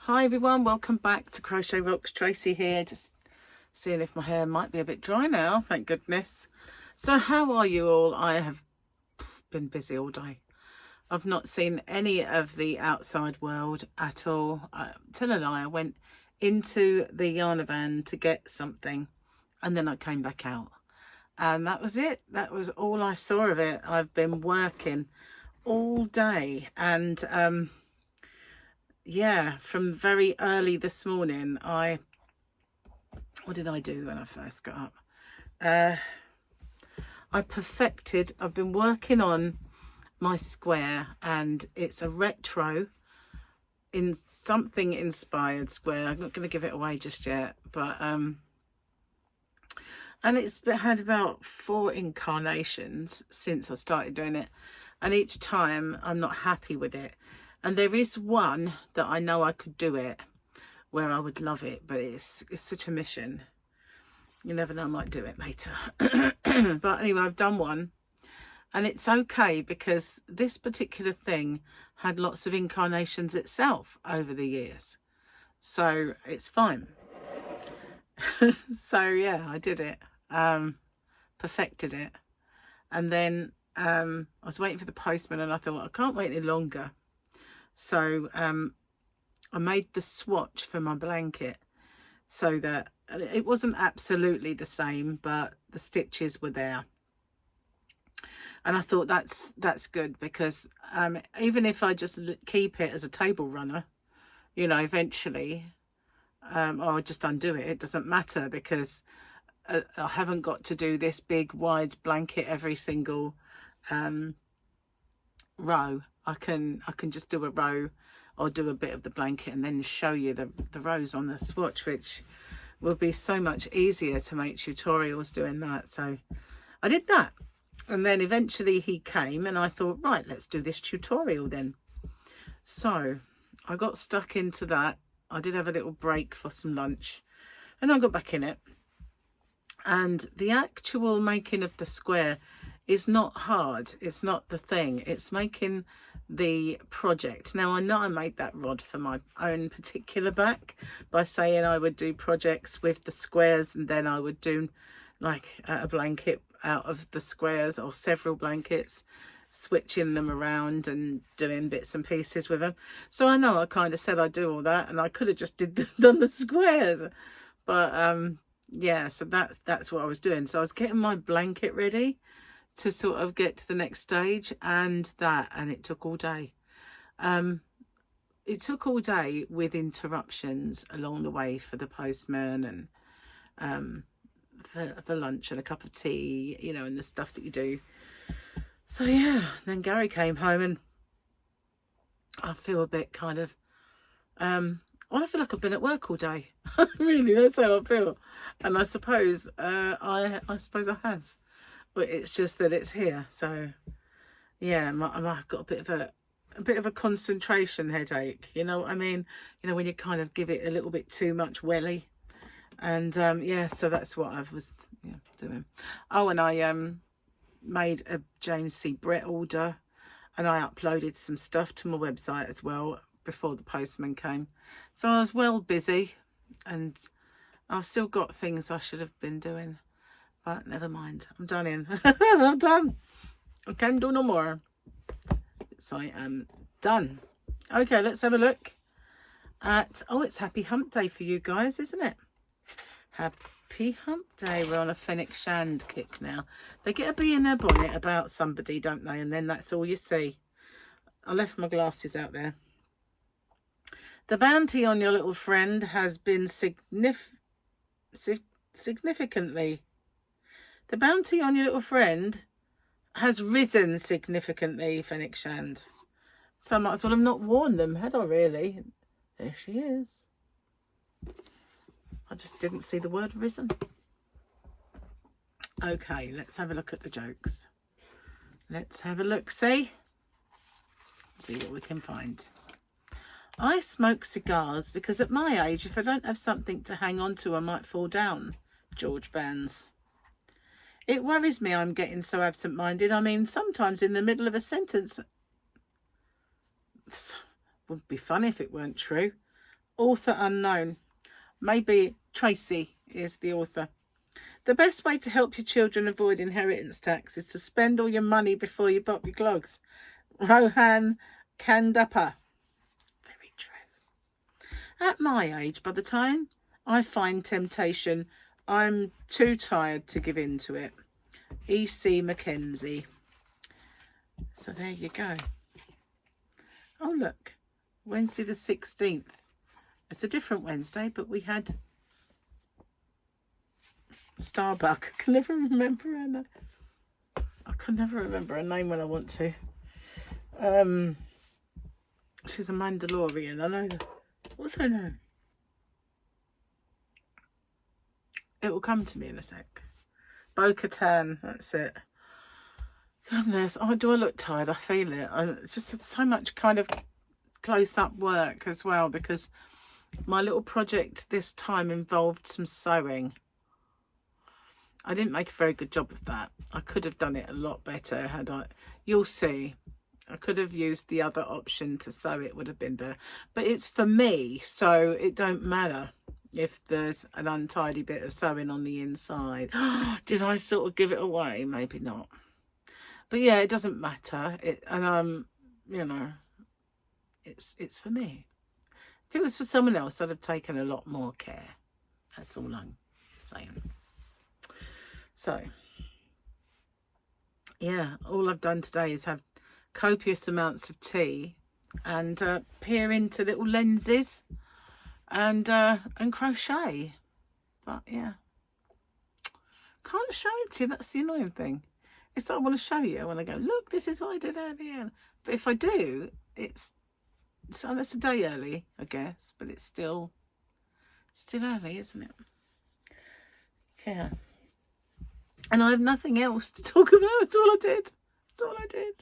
Hi everyone, welcome back to CROCHETROCKS. Tracy here, just seeing if my hair might be a bit dry now, thank goodness. So how are you all? I have been busy all day. I've not seen any of the outside world at all. Tell a lie, I went into the yarn van to get something and then I came back out. And that was it. That was all I saw of it. I've been working all day and yeah, from very early this morning. What did I do when I first got up? I've been working on my square, and it's a retro in something inspired square. I'm not going to give it away just yet, but and it's had about 4 incarnations since I started doing it, and each time I'm not happy with it. And there is one that I know I could do it, where I would love it, but it's such a mission. You never know, I might do it later. But anyway, I've done one, and it's okay because this particular thing had lots of incarnations itself over the years, so it's fine. So yeah, I did it, perfected it, and then I was waiting for the postman, and I thought, well, I can't wait any longer. So I made the swatch for my blanket so that it wasn't absolutely the same, but the stitches were there. And I thought that's good, because even if I just keep it as a table runner, you know, eventually, or I just undo it, it doesn't matter, because I haven't got to do this big wide blanket every single row. I can just do a row or do a bit of the blanket and then show you the rows on the swatch, which will be so much easier to make tutorials doing that. So I did that, and then eventually he came and I thought, right, let's do this tutorial then. So I got stuck into that. I did have a little break for some lunch and I got back in it, and the actual making of the square is not hard. It's not the thing, it's making the project. Now I know I made that rod for my own particular back by saying I would do projects with the squares, and then I would do like a blanket out of the squares, or several blankets, switching them around and doing bits and pieces with them. So I know I kind of said I'd do all that, and I could have just done the squares, but yeah, so that's what I was doing. So I was getting my blanket ready to sort of get to the next stage, and it took all day. It took all day with interruptions along the way for the postman, and for lunch and a cup of tea, you know, and the stuff that you do. So yeah, then Gary came home, and I feel a bit kind of well, I feel like I've been at work all day. Really, that's how I feel. And I suppose I suppose I have. But it's just that it's here. So yeah, I've got a bit of a concentration headache, you know what I mean? You know, when you kind of give it a little bit too much welly. And yeah, so that's what I was doing. Oh, and I made a James C. Brett order, and I uploaded some stuff to my website as well before the postman came. So I was well busy, and I've still got things I should have been doing. But never mind, I'm done in. I'm done. I can't do no more. So I am done. Okay, let's have a look at, oh, it's Happy Hump Day for you guys, isn't it? Happy Hump Day. We're on a Fenwick Shand kick now. They get a bee in their bonnet about somebody, don't they? And then that's all you see. I left my glasses out there. The bounty on your little friend has been significantly. The bounty on your little friend has risen significantly, Fenwick Shand. So I might as well have not warned them, had I really? There she is. I just didn't see the word risen. Okay, let's have a look at the jokes. Let's have a look, see what we can find. I smoke cigars because at my age, if I don't have something to hang on to, I might fall down. George Bands. It worries me I'm getting so absent-minded. I mean, sometimes in the middle of a sentence, would be fun if it weren't true. Author unknown. Maybe Tracy is the author. The best way to help your children avoid inheritance tax is to spend all your money before you pop your clogs. Rohan Kandappa. Very true. At my age, by the time I find temptation, I'm too tired to give in to it. E.C. Mackenzie. So there you go. Oh, look. Wednesday the 16th. It's a different Wednesday, but we had Starbuck. I can never remember her name. I can never remember her name when I want to. She's a Mandalorian. I know that. What's her name? It will come to me in a sec. Bo-Katan. That's it. Goodness. Oh, do I look tired? I feel it. It's just so much kind of close-up work as well, because my little project this time involved some sewing. I didn't make a very good job of that. I could have done it a lot better had I. You'll see. I could have used the other option to sew. It would have been better. But it's for me, so it don't matter if there's an untidy bit of sewing on the inside. Did I sort of give it away? Maybe not. But yeah, it doesn't matter. You know, it's for me. If it was for someone else, I'd have taken a lot more care. That's all I'm saying. So, yeah, all I've done today is have copious amounts of tea and peer into little lenses and crochet. But yeah, can't show it to you. That's the annoying thing. It's like I want to show you when I go, look, this is what I did earlier. But if I do, it's a day early, I guess, but it's still early, isn't it? Yeah. And I have nothing else to talk about. That's all I did.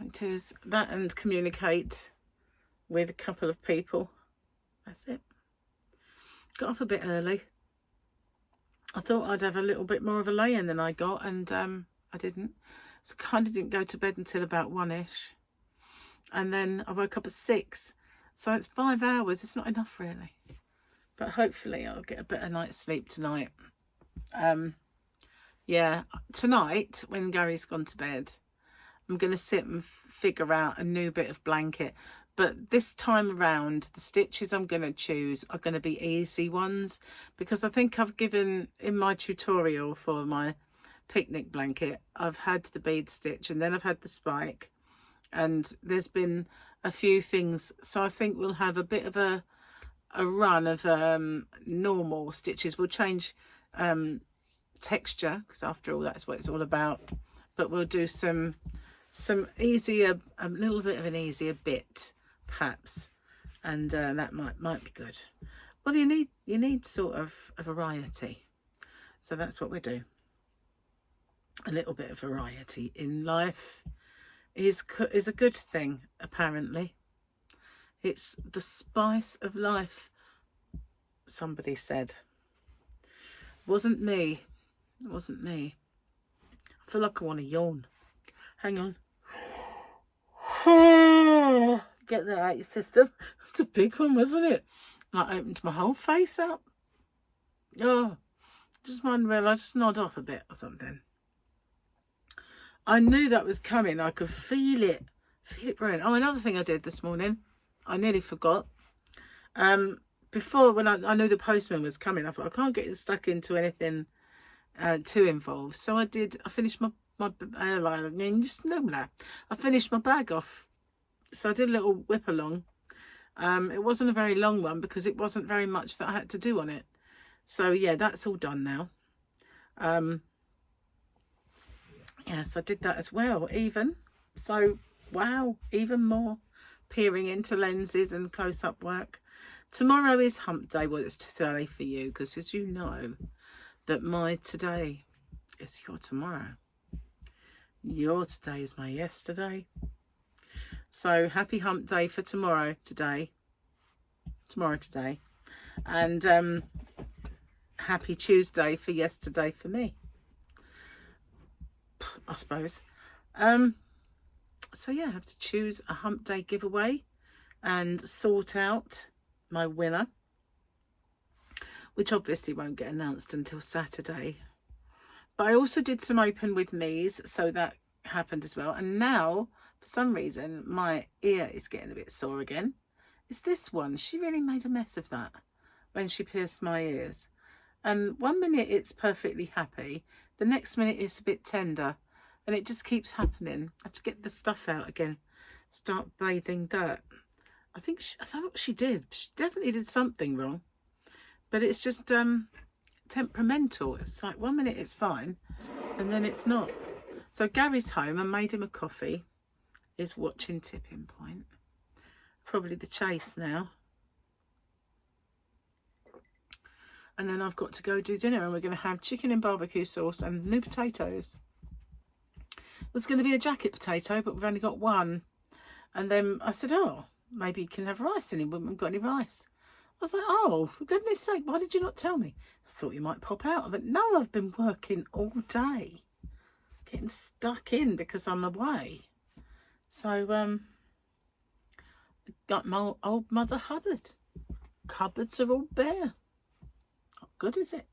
It is that and communicate with a couple of people. That's it. Got up a bit early. I thought I'd have a little bit more of a lay-in than I got, and I didn't. So I kind of didn't go to bed until about 1ish. And then I woke up at 6. So it's 5 hours. It's not enough, really. But hopefully I'll get a better night's sleep tonight. Yeah, tonight when Gary's gone to bed, I'm going to sit and figure out a new bit of blanket. But this time around, the stitches I'm going to choose are going to be easy ones, because I think I've given in my tutorial for my picnic blanket, I've had the bead stitch and then I've had the spike, and there's been a few things. So I think we'll have a bit of a run of normal stitches. We'll change texture, because after all that's what it's all about, but we'll do some easier, a little bit of an easier bit perhaps, and that might be good. Well, you need sort of a variety, so that's what we do. A little bit of variety in life is a good thing, apparently. It's the spice of life, somebody said. Wasn't me. It wasn't me. I feel like I want to yawn. Hang on. Get that out your system. It's a big one, wasn't it? I opened my whole face up. Oh, just wondering, I just nod off a bit or something. I knew that was coming. I could feel it. Feel it brewing. Oh, another thing I did this morning. I nearly forgot. Before, when I knew the postman was coming, I thought I can't get stuck into anything too involved. So I finished my I finished my bag off. So I did a little whip along. It wasn't a very long one because it wasn't very much that I had to do on it. So yeah, that's all done now. Yes, I did that as well, even. So wow, even more peering into lenses and close-up work. Tomorrow is hump day. Well, it's today for you, because as you know that my today is your tomorrow. Your today is my yesterday. So happy hump day for tomorrow today. And happy Tuesday for yesterday for me, I suppose. So yeah, I have to choose a hump day giveaway and sort out my winner, which obviously won't get announced until Saturday. But I also did some open with me's, so that happened as well. And now, for some reason, my ear is getting a bit sore again. It's this one. She really made a mess of that when she pierced my ears. And 1 minute it's perfectly happy, the next minute it's a bit tender, and it just keeps happening. I have to get the stuff out again, start bathing dirt. I don't know what she did. She definitely did something wrong, but it's just temperamental. It's like 1 minute it's fine, and then it's not. So Gary's home. I made him a coffee. He's watching Tipping Point. Probably The Chase now. And then I've got to go do dinner, and we're going to have chicken in barbecue sauce and new potatoes. It was going to be a jacket potato, but we've only got one. And then I said, oh, maybe you can have rice in it. We haven't got any rice. I was like, oh, for goodness sake, why did you not tell me? I thought you might pop out. But no, I've been working all day, getting stuck in because I'm away. So, got my old Mother Hubbard. Cupboards are all bare. Good, is it?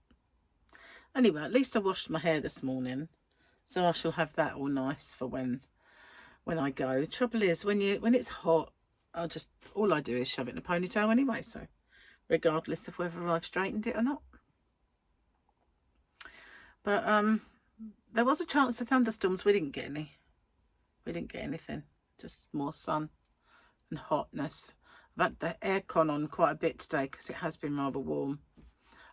Anyway, at least I washed my hair this morning, so I shall have that all nice for when I go. Trouble is, when it's hot, all I do is shove it in a ponytail anyway, so regardless of whether I've straightened it or not. But there was a chance of thunderstorms. We didn't get any. We didn't get anything. Just more sun and hotness. I've had the aircon on quite a bit today because it has been rather warm.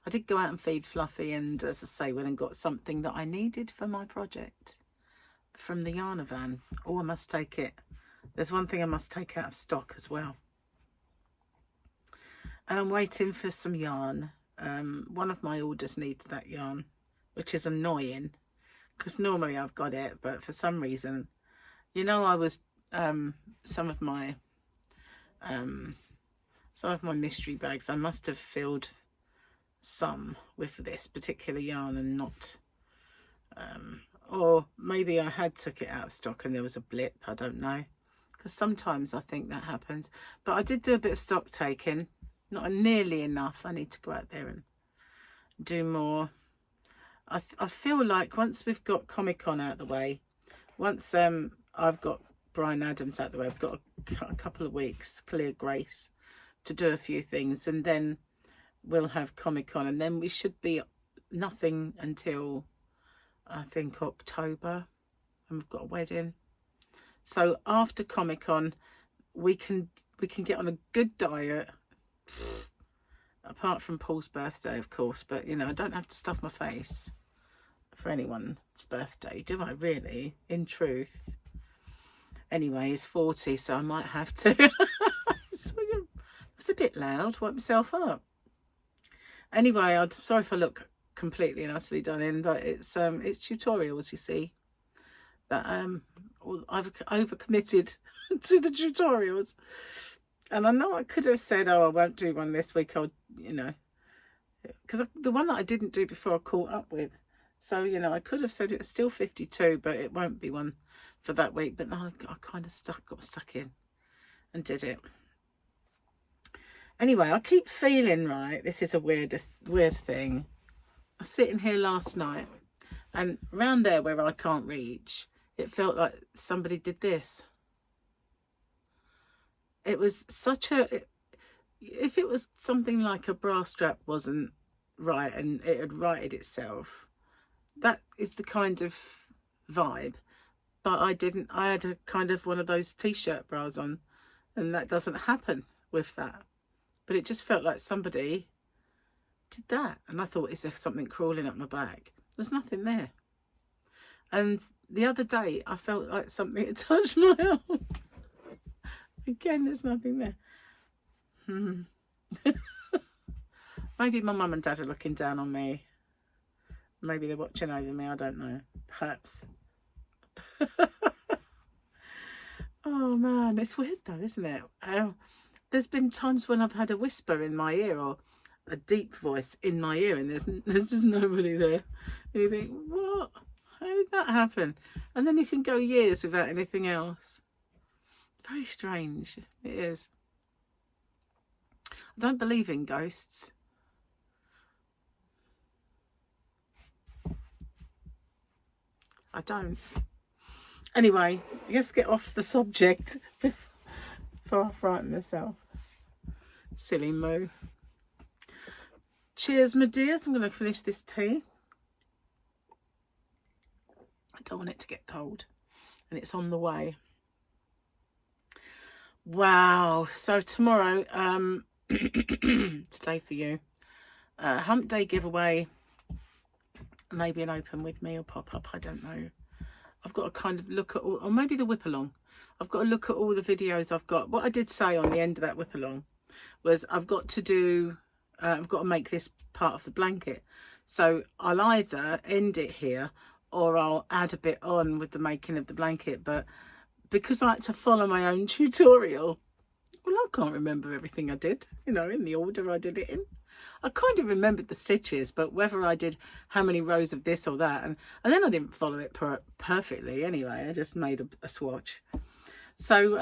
I did go out and feed Fluffy, and as I say, went and got something that I needed for my project from the yarn van. Oh, I must take it. There's one thing I must take out of stock as well. And I'm waiting for some yarn. One of my orders needs that yarn, which is annoying because normally I've got it, but for some reason, you know, I was some of my mystery bags, I must have filled some with this particular yarn and not or maybe I had took it out of stock and there was a blip. I don't know, because sometimes I think that happens. But I did do a bit of stock taking, not nearly enough. I need to go out there and do more. I feel like once we've got Comic-Con out of the way, once I've got Brian Adams out of the way, I've got a couple of weeks clear grace to do a few things, and then we'll have Comic-Con, and then we should be nothing until I think October, and we've got a wedding. So after Comic-Con, we can get on a good diet, apart from Paul's birthday, of course. But you know, I don't have to stuff my face for anyone's birthday, do I really? In truth. Anyway, he's 40, so I might have to. It's a bit loud. Wipe myself up. Anyway, I'm sorry if I look completely and utterly done in, but it's tutorials, you see, that I've overcommitted to the tutorials, and I know I could have said, oh, I won't do one this week, I'll, you know, because the one that I didn't do before I caught up with, so you know, I could have said it's still 52, but it won't be one for that week. But no, I kind of got stuck in and did it. Anyway, I keep feeling, right, this is a weird thing. I was sitting here last night, and round there where I can't reach, it felt like somebody did this. It was such a... If it was something like a bra strap wasn't right and it had righted itself, that is the kind of vibe. But I didn't. I had a kind of one of those t-shirt bras on, and that doesn't happen with that. But it just felt like somebody did that. And I thought, is there something crawling up my back? There's nothing there. And the other day, I felt like something had touched my arm. Again, there's nothing there. Maybe my mum and dad are looking down on me. Maybe they're watching over me. I don't know. Perhaps. Oh, man. It's weird, though, isn't it? There's been times when I've had a whisper in my ear or a deep voice in my ear, and there's just nobody there. And you think, what? How did that happen? And then you can go years without anything else. Very strange. It is. I don't believe in ghosts. I don't. Anyway, let's get off the subject before I frighten myself. Silly moo. Cheers, my dears. I'm going to finish this tea. I don't want it to get cold. And it's on the way. Wow. So tomorrow, today for you, hump day giveaway. Maybe an open with me or pop up. I don't know. I've got to kind of look at all, or maybe the whip along. I've got to look at all the videos I've got. What I did say on the end of that whip along was I've got to make this part of the blanket. So I'll either end it here or I'll add a bit on with the making of the blanket. But because I had to follow my own tutorial, well, I can't remember everything I did, you know, in the order I did it in. I kind of remembered the stitches, but whether I did how many rows of this or that, and then I didn't follow it perfectly anyway. I just made a swatch. So,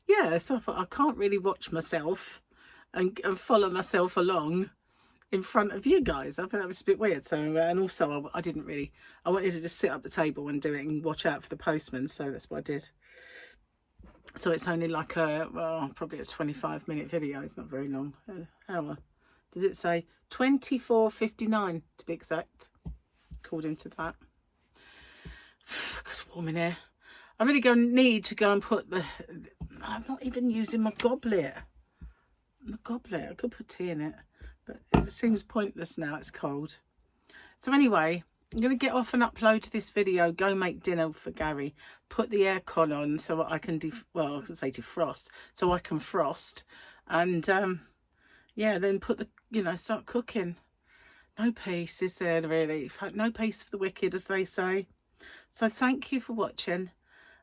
yeah, so I thought I can't really watch myself and follow myself along in front of you guys. I thought that was a bit weird. So, and also I didn't really, I wanted to just sit up the table and do it and watch out for the postman. So that's what I did. So it's only like probably a 25-minute video. It's not very long. How does it say? 24:59 to be exact, according to that. It's warm in here. I really need to go and put the. I'm not even using my goblet. I could put tea in it, but it seems pointless now. It's cold. So anyway, I'm going to get off and upload this video, go make dinner for Gary, put the aircon on so I can defrost, so I can frost, and yeah, then put the, start cooking. No peace, is there really? No peace for the wicked, as they say. So thank you for watching,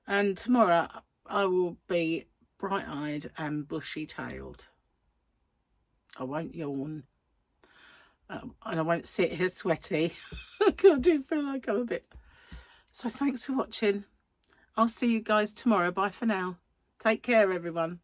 and tomorrow I will be bright-eyed and bushy-tailed. I won't yawn. And I won't sit here sweaty. I do feel like I'm a bit. So thanks for watching. I'll see you guys tomorrow. Bye for now. Take care, everyone.